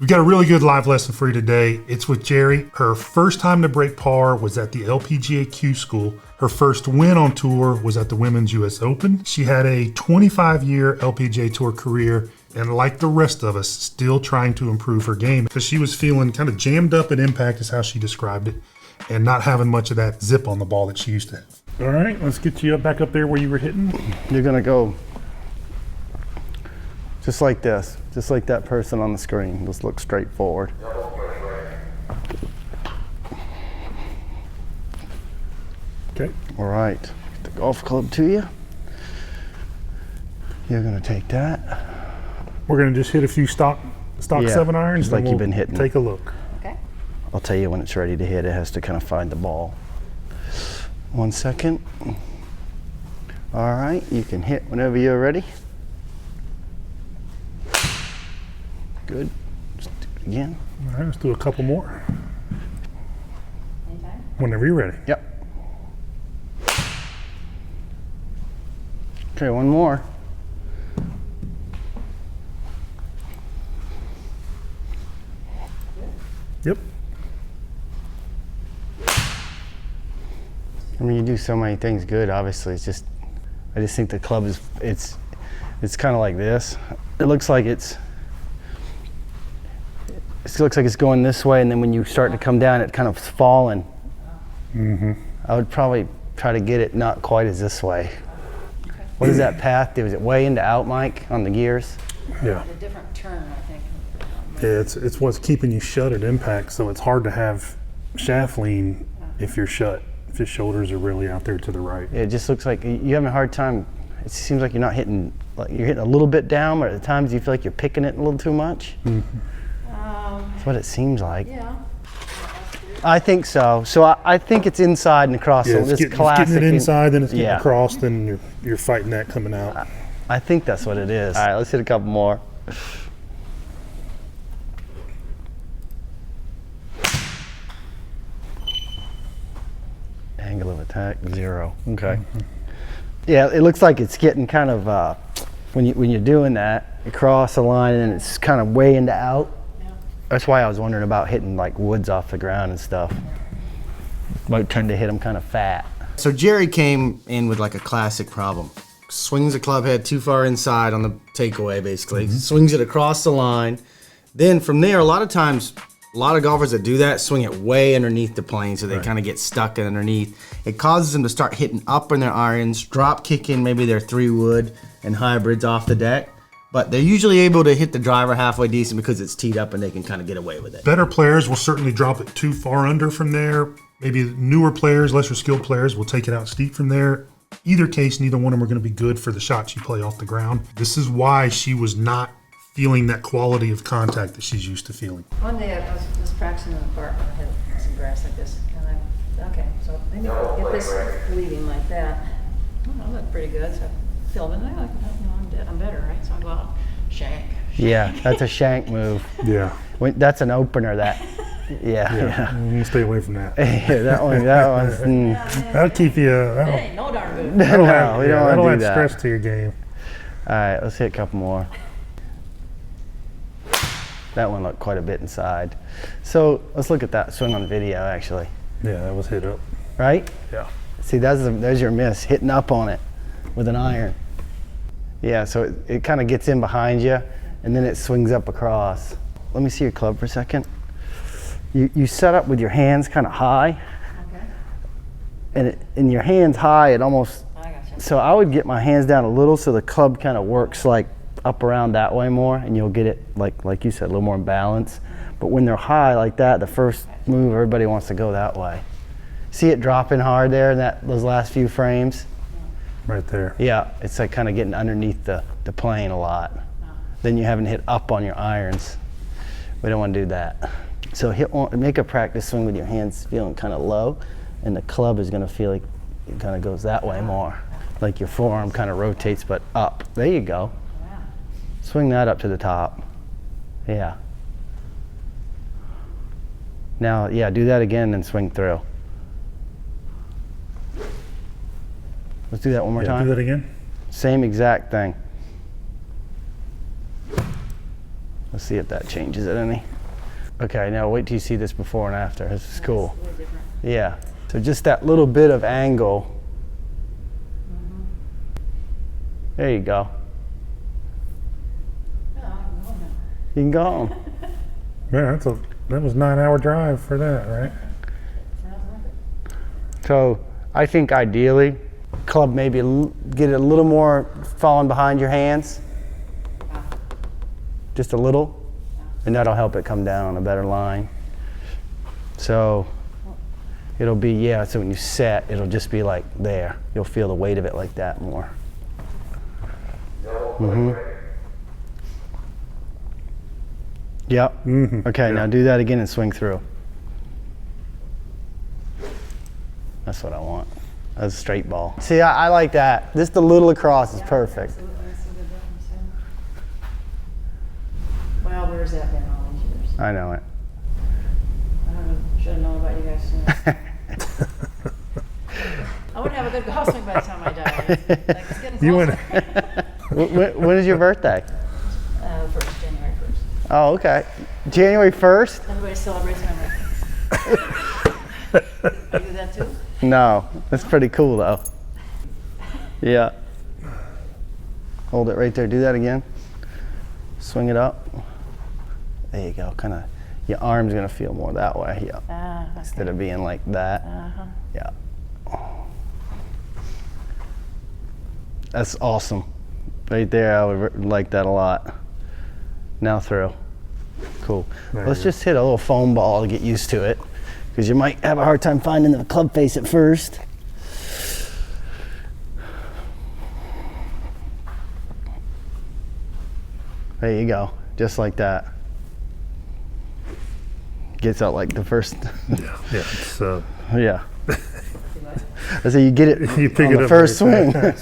We've got a really good live lesson for you today. It's with Jerry. Her first time to break par was at the LPGA Q School. Her first win on tour was at the Women's US Open. She had a 25-year LPGA Tour career, and like the rest of us, still trying to improve her game because she was feeling kind of jammed up at impact is how she described it, and not having much of that zip on the ball that she used to have. All right, let's get you back up there where you were hitting. You're gonna go just like this, just like that person on the screen. Just look straight forward. Okay. All right, get the golf club to you. You're gonna take that. We're gonna just hit a few stock 7 irons. Just like you've been hitting. Take a look. Okay. I'll tell you when it's ready to hit. It has to kind of find the ball. 1 second. All right, you can hit whenever you're ready. Good. Let's do it again. All right, let's do a couple more. Anytime? Whenever you're ready. Yep. Okay, one more. Yep. I mean, you do so many things good. Obviously, it's just, I just think the club is, it's kind of like this. It looks like it looks like it's going this way, and then when you start to come down, it kind of falling. Mm-hmm. I would probably try to get it not quite as this way. Okay. What is that path? Was it way into out, Mike, on the gears? Yeah. A different turn, I think. Yeah, it's what's keeping you shut at impact, so it's hard to have shaft lean if you're shut, if your shoulders are really out there to the right. It just looks like you're having a hard time. It seems like you're not hitting, like you're hitting a little bit down, but at times you feel like you're picking it a little too much. Mm-hmm. That's what it seems like. Yeah. I think so. So I think it's inside and across. Yeah, So it's getting it inside, then it's getting across, then you're fighting that coming out. I think that's what it is. All right, let's hit a couple more. Angle of attack 0. Okay. Mm-hmm. Yeah, it looks like it's getting kind of when you're doing that across the line, and it's kind of way into out. Yeah. That's why I was wondering about hitting like woods off the ground and stuff. Might tend to hit them kind of fat. So Jerry came in with like a classic problem. Swings the club head too far inside on the takeaway, basically. Mm-hmm. Swings it across the line. Then from there, a lot of times, a lot of golfers that do that swing it way underneath the plane, so they kind of get stuck underneath. It causes them to start hitting up on their irons, drop kicking maybe their 3-wood and hybrids off the deck. But they're usually able to hit the driver halfway decent because it's teed up and they can kind of get away with it. Better players will certainly drop it too far under from there. Maybe newer players, lesser skilled players will take it out steep from there. Either case, neither one of them are going to be good for the shots you play off the ground. This is why she was not feeling that quality of contact that she's used to feeling. One day I was just practicing in the park and I had some grass like this, and I okay, so maybe I'll get this leading like that. Oh, that looked pretty good. So I filmed it, and I like, I'm better, right? So I go out, shank. Yeah, that's a shank move. Yeah. That's an opener. That. Yeah. You need to stay away from that. Yeah, that one's. That'll keep you. That ain't no darn good. That'll That'll add stress to your game. All right, let's hit a couple more. That one looked quite a bit inside. So let's look at that swing on video, actually. Yeah, that was hit up. Right? Yeah. See, there's your miss, hitting up on it with an iron. Yeah, so it kind of gets in behind you, and then it swings up across. Let me see your club for a second. You set up with your hands kind of high, Okay. and in your hands high, it almost. I gotcha. So I would get my hands down a little so the club kind of works like up around that way more, and you'll get it like you said, a little more in balance. But when they're high like that, the first move, everybody wants to go that way. See it dropping hard there in those last few frames? Right there. Yeah, it's like kind of getting underneath the plane a lot. Then you haven't hit up on your irons. We don't want to do that. So make a practice swing with your hands feeling kind of low, and the club is going to feel like it kind of goes that way more. Like your forearm kind of rotates, but up. There you go. Wow. Swing that up to the top. Yeah. Now, yeah, do that again and swing through. Let's do that one more time. Do that again. Same exact thing. Let's see if that changes it any. Okay, now wait till you see this before and after. This is cool. It's really different. Yeah, so just that little bit of angle. There you go. Oh, I'm going now. You can go home. Man, that was 9-hour drive for that, right? Sounds like it. So I think ideally, club maybe get it a little more falling behind your hands. Just a little. And that'll help it come down on a better line. So it'll be, yeah, so when you set, it'll just be like there. You'll feel the weight of it like that more. Yep. Okay, now do that again and swing through. That's what I want. That's a straight ball. See, I like that. Just a little across is perfect. Absolutely. I see the difference, yeah. Well, where's that been all these years? I know it. Should have known about you guys sooner. I wouldn't have a good golf swing by the time I die. Like, it's getting You closer. When is your birthday? First, January 1st. Oh, okay. January 1st? Everybody celebrates my birthday. You do that too? No, that's pretty cool though. Yeah. Hold it right there. Do that again. Swing it up. There you go. Kind of, your arm's gonna feel more that way. Yeah. Okay. Instead of being like that. Yeah. That's awesome. Right there, I would like that a lot. Now throw. Cool. Let's just hit a little foam ball to get used to it, because you might have a hard time finding the club face at first. There you go, just like that. Gets out like the first. Yeah. It's, Yeah. So you get it You pick on it the up first swing. very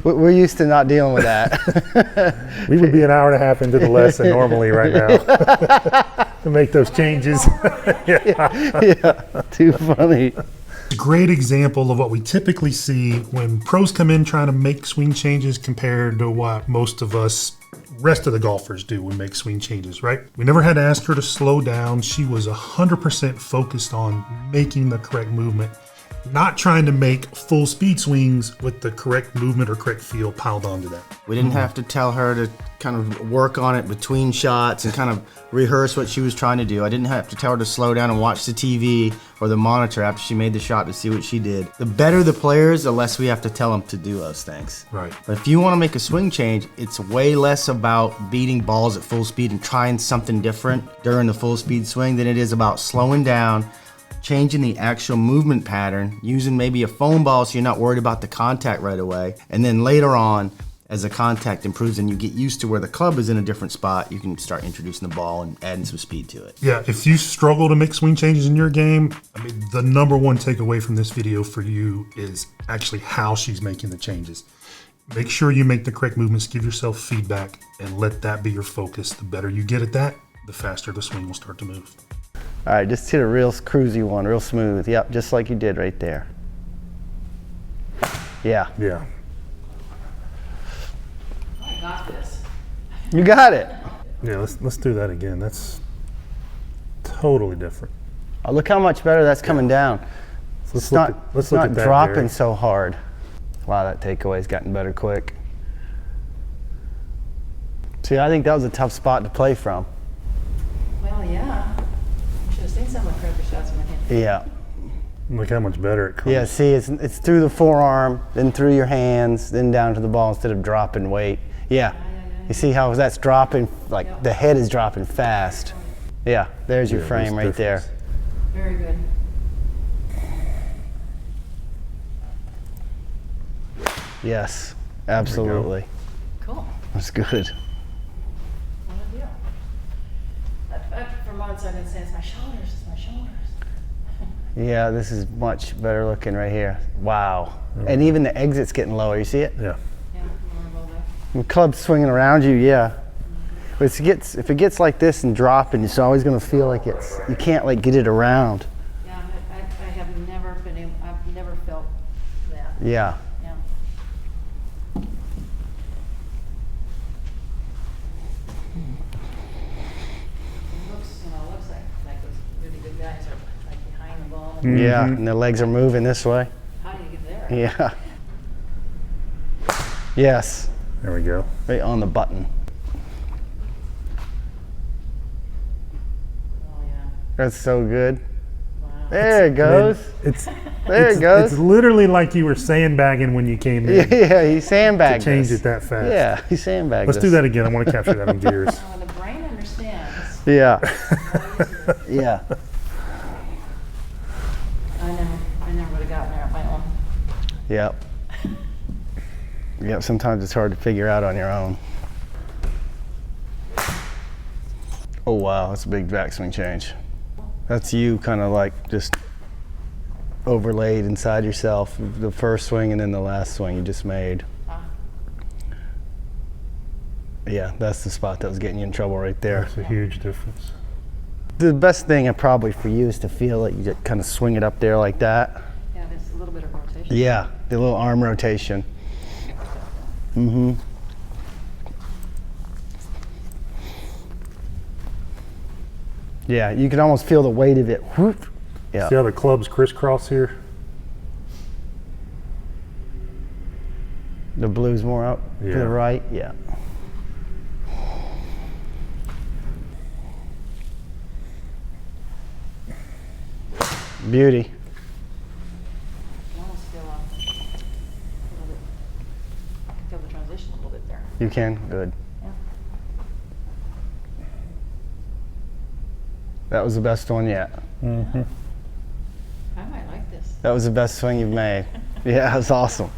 We're used to not dealing with that. we would be an hour and a half into the lesson normally right now to make those changes. Yeah, too funny. Great example of what we typically see when pros come in trying to make swing changes compared to what most of us rest of the golfers do when make swing changes, right? We never had to ask her to slow down. She was 100% focused on making the correct movement, not trying to make full speed swings with the correct movement or correct feel piled onto that. We didn't have to tell her to kind of work on it between shots and kind of rehearse what she was trying to do. I didn't have to tell her to slow down and watch the TV or the monitor after she made the shot to see what she did. The better the players, the less we have to tell them to do those things. Right. But if you want to make a swing change, it's way less about beating balls at full speed and trying something different during the full speed swing than it is about slowing down, changing the actual movement pattern, using maybe a foam ball so you're not worried about the contact right away. And then later on, as the contact improves and you get used to where the club is in a different spot, you can start introducing the ball and adding some speed to it. Yeah, if you struggle to make swing changes in your game, I mean, the number one takeaway from this video for you is actually how she's making the changes. Make sure you make the correct movements, give yourself feedback, and let that be your focus. The better you get at that, the faster the swing will start to move. All right, just hit a real cruisy one, real smooth. Yep, just like you did right there. Yeah, Yeah. I got this. you got it. Yeah, let's do that again. That's totally different. Oh, look how much better that's coming down. Let's It's look not, at- let's it's look not at that, dropping Gary. so hard. Wow, that takeaway's gotten better quick. See, I think that was a tough spot to play from. Well, yeah. You should have seen some of the cracker shots in my hand. Yeah. Look how much better it comes. Yeah, see, it's through the forearm, then through your hands, then down to the ball instead of dropping weight. Yeah. You see how that's dropping, like the head is dropping fast. Yeah, there's your Yeah, frame there's right there. difference. Very good. Yes, absolutely. Cool. That's good. What a deal. For months I've been saying it's my shoulders, it's my shoulders. Yeah, this is much better looking right here. Wow. And even the exit's getting lower. You see it? Yeah. Yeah, more about that. The club's swinging around you, yeah. But if it gets like this and dropping, it's always going to feel like you can't like get it around. Yeah, I have never been able, I've never felt that. Yeah. Yeah. guys are like behind the ball. Yeah, and their legs are moving this way. How do you get there? Yeah. Yes, There we go. right on the button. Oh, yeah. That's so good. Wow. There it goes. It's There it goes. It's literally like you were sandbagging when you came in. Yeah, he sandbagged To change us. it that fast. Yeah, he sandbagged Let's us. do that again. I want to capture that on gears. Oh, the brain understands. Yeah, How easy. yeah. I never would have gotten there on my own. Yep. Yep, sometimes it's hard to figure out on your own. Oh wow, that's a big backswing change. That's you kind of like just overlaid inside yourself, the first swing and then the last swing you just made. Ah. Yeah, that's the spot that was getting you in trouble right there. That's a huge difference. The best thing probably for you is to feel that you just kind of swing it up there like that. Yeah, there's a little bit of rotation. Yeah, the little arm rotation. Mm-hmm. Yeah, you can almost feel the weight of it. Whoop. Yeah. See how the clubs crisscross here? The blue's more out to Yeah. the right. Yeah. Beauty. You can almost feel a little bit, I can feel the transition a little bit there. You can? Good. Yeah. That was the best one yet. Mm-hmm. I might like this. That was the best swing you've made. Yeah, that's awesome.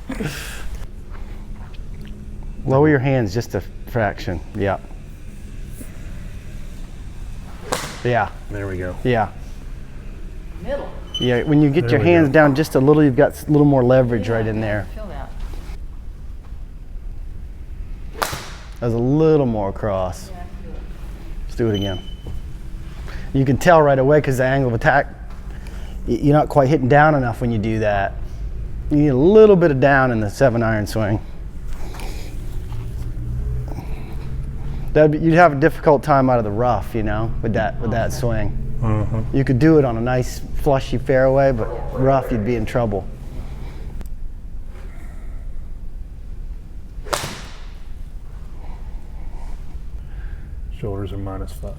Lower your hands just a fraction. Yeah. Yeah. There we go. Yeah. Middle. Yeah. When you get There your we hands go. down just a little, you've got a little more leverage right in Yeah, there. I feel that. That was a little more across. Yeah, I can do it. Let's do it again. You can tell right away because the angle of attack, you're not quite hitting down enough when you do that. You need a little bit of down in the 7-iron swing. You'd have a difficult time out of the rough, you know, with that swing. Uh-huh. You could do it on a nice flushy fairway, but rough, you'd be in trouble. Shoulders are -5.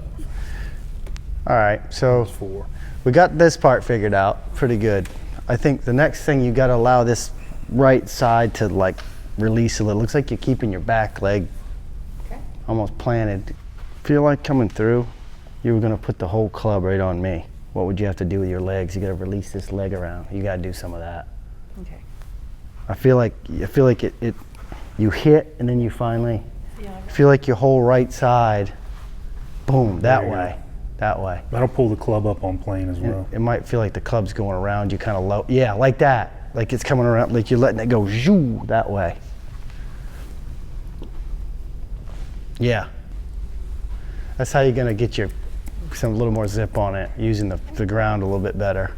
All right, so -4. we got this part figured out pretty good. I think the next thing you got to allow this right side to like release a little. Looks like you're keeping your back leg Okay. almost planted. Feel like coming through, you were going to put the whole club right on me. What would you have to do with your legs? You got to release this leg around. You got to do some of that. Okay. I feel like it you hit and then you finally Yeah, I feel like your whole right side, boom, that There you way, that way. That'll pull the club up on plane as well. It might feel like the club's going around you kind of low. Yeah, like that. Like it's coming around, like you're letting it go zoo that way. Yeah. That's how you're going to get your some little more zip on it, using the ground a little bit better.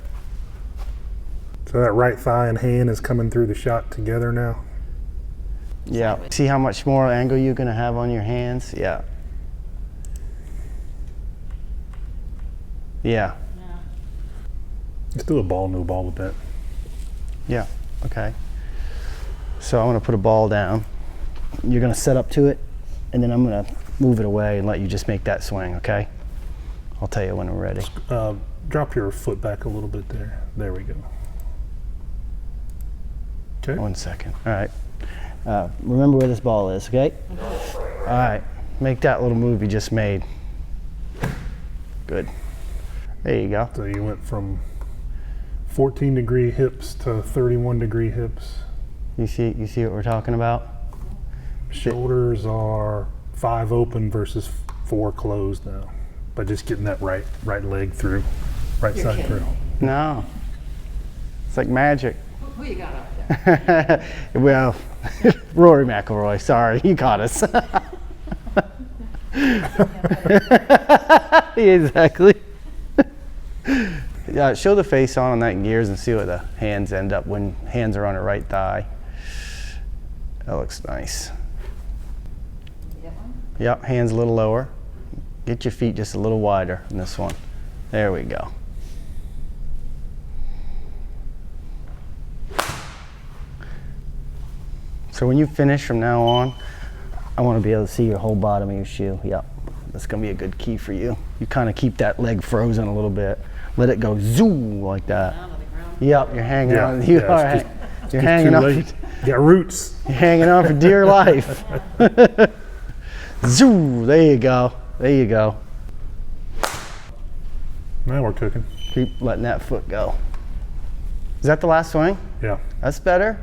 So that right thigh and hand is coming through the shot together now. Yeah. See how much more angle you're going to have on your hands? Yeah. Yeah. Yeah. Let's do a ball, no ball with that. Yeah. Okay. So I'm going to put a ball down. You're going to set up to it, and then I'm going to move it away and let you just make that swing, okay? I'll tell you when we're ready. Drop your foot back a little bit there. There we go. Okay. 1 second. All right. Remember where this ball is, okay? All right. Make that little move you just made. Good. There you go. So you went from 14-degree hips to 31-degree hips. You see what we're talking about? Shoulders are 5 open versus 4 closed now. By just getting that right leg through, right You're side kidding through. me. No. It's like magic. Who you got up there? Well, Rory McIlroy, sorry, you caught us. Exactly. Yeah, show the face on that in gears and see what the hands end up when hands are on her right thigh. That looks nice. You get one? Yep, hands a little lower. Get your feet just a little wider in this one. There we go. So when you finish from now on, I want to be able to see your whole bottom of your shoe. Yep, that's going to be a good key for you. You kind of keep that leg frozen a little bit. Let it go zoom like that. Down to the ground. Yep, you're hanging Yeah, on. yeah, You it's are. just- You're Too hanging on. late. You got roots. You're hanging on for dear life. Zoo. There you go. There you go. Now we're cooking. Keep letting that foot go. Is that the last swing? Yeah. That's better.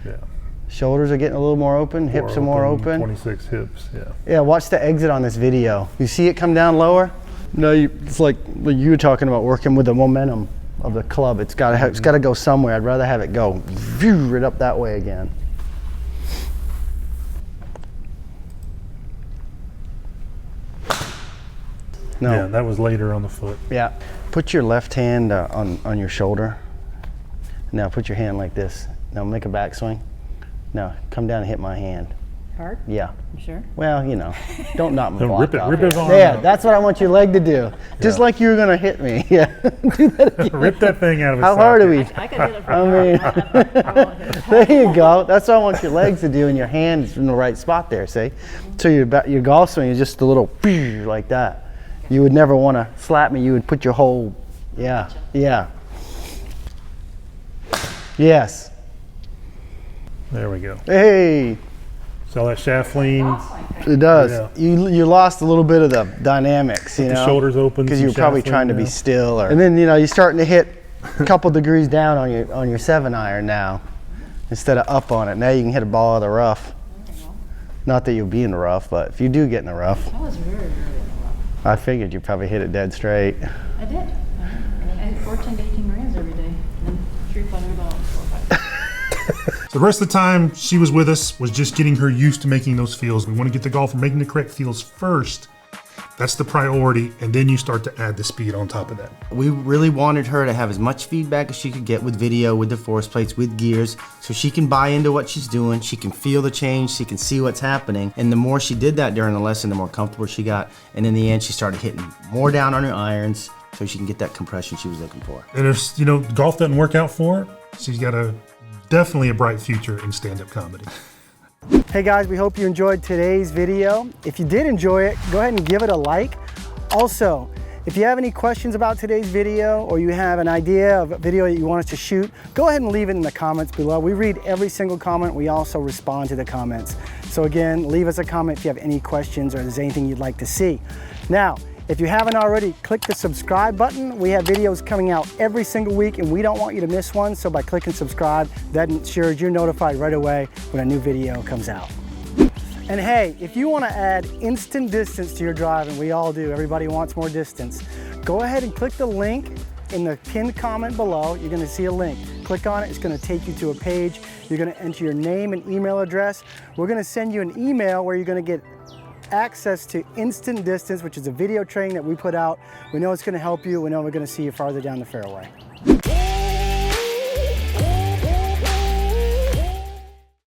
Yeah. Shoulders are getting a little more open. Hips are more open. 26 hips. Yeah. Yeah, watch the exit on this video. You see it come down lower? No, it's like you were talking about working with the momentum of the club. It's got to go somewhere. I'd rather have it go right up that way again. No. Yeah, that was later on the foot. Yeah. Put your left hand on your shoulder. Now put your hand like this. Now make a backswing. Now come down and hit my hand. Hard? Yeah. You sure? Well, you know, don't knock my Don't block rip it. off. Rip his arm Yeah, out. that's what I want your leg to do. Just Yeah. like you were gonna hit me. Yeah. Do that again. Rip that thing out of his How hard are we? I could hit it from I here. mean- I won't hit it. There you go. That's what I want your legs to do, and your hands in the right spot there. See, so your golf swing is just a little like that. You would never want to slap me. You would put your whole, yeah, yeah, yes. There we go. Hey, So that shaft lean, it does. Yeah. You lost a little bit of the dynamics, you the know, shoulders open. because some you were probably shaft trying to lean be now. still, and then you're starting to hit a couple degrees down on your 7-iron now, instead of up on it. Now you can hit a ball out of the rough. Not that you'll be in the rough, but if you do get in the rough, I was very, very in the rough. I figured you probably hit it dead straight. I did. I hit 14 to 18 grands every day, and then 300 about 4 or 5. So the rest of the time she was with us was just getting her used to making those feels. We want to get the golfer making the correct feels first. That's the priority, and then you start to add the speed on top of that. We really wanted her to have as much feedback as she could get with video, with the force plates, with gears, so she can buy into what she's doing, she can feel the change, she can see what's happening. And the more she did that during the lesson, the more comfortable she got. And in the end, she started hitting more down on her irons so she can get that compression she was looking for. And if golf doesn't work out for her, she's got definitely a bright future in stand-up comedy. Hey guys, we hope you enjoyed today's video. If you did enjoy it, go ahead and give it a like. Also, if you have any questions about today's video, or you have an idea of a video that you want us to shoot, go ahead and leave it in the comments below. We read every single comment. We also respond to the comments. So again, leave us a comment if you have any questions or there's anything you'd like to see. Now, if you haven't already, click the subscribe button. We have videos coming out every single week, and we don't want you to miss one. So by clicking subscribe, that ensures you're notified right away when a new video comes out. And hey, if you want to add instant distance to your drive, and we all do, everybody wants more distance, go ahead and click the link in the pinned comment below. You're going to see a link. Click on it. It's going to take you to a page. You're going to enter your name and email address. We're going to send you an email where you're going to get access to instant distance, which is a video training that we put out. We know it's going to help you. We know we're going to see you farther down the fairway.